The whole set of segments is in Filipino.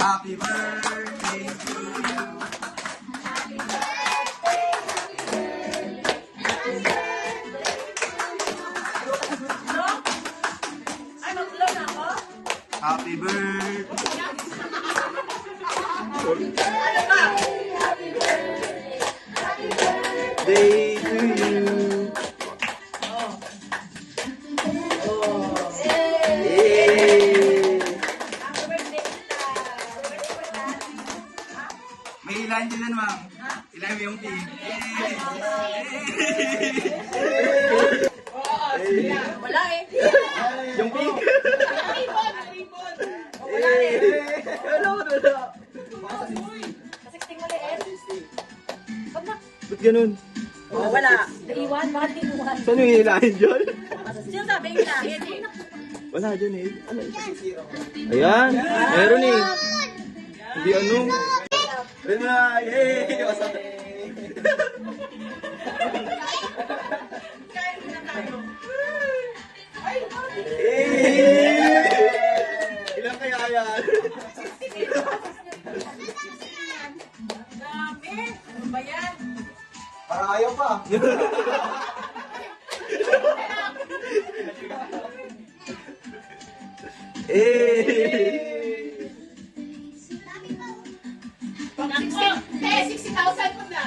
Happy birthday to you. Happy birthday. Day to you. May ilan din yan, ma'am. Ilan mo yung pig? Wala eh. Yung pig? Wala eh. Wala. Kasi tingin maliit. Wag na. Ba't ganun? Oh, wala. Naiwan, bakit kinuhan? Saan yung hilahin dyan? Sino sabi yung lahin eh? Wala dyan eh. Ano? Ayan. Meron eh. Hindi ano. Rin mo na. Yay! Basta. Ilan kaya yan? Dami. Ano ba yan? Para ayaw pa. Nako, 60,000 po na.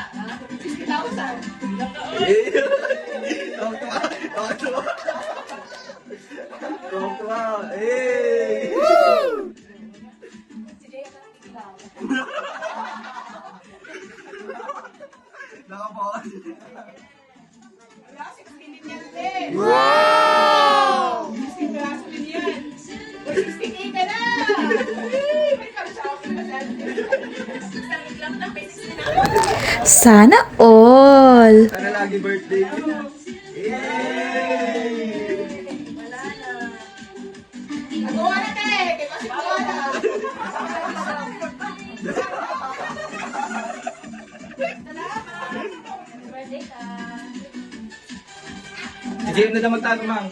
60,000. Tuwa. Si Jay ang natigilaw. Nakapon. Wala, 16 din yan eh. Wow! 16 peraso din yan. 16K ka na! May kausapin na dyan. Isang lang na, may 16 na. Sana all! Sana lagi birthday. Wala na. Nagawa na te! Kaya kasi gawa na. Salamat! Birthday ka! Si Jim na magtago, ma'am.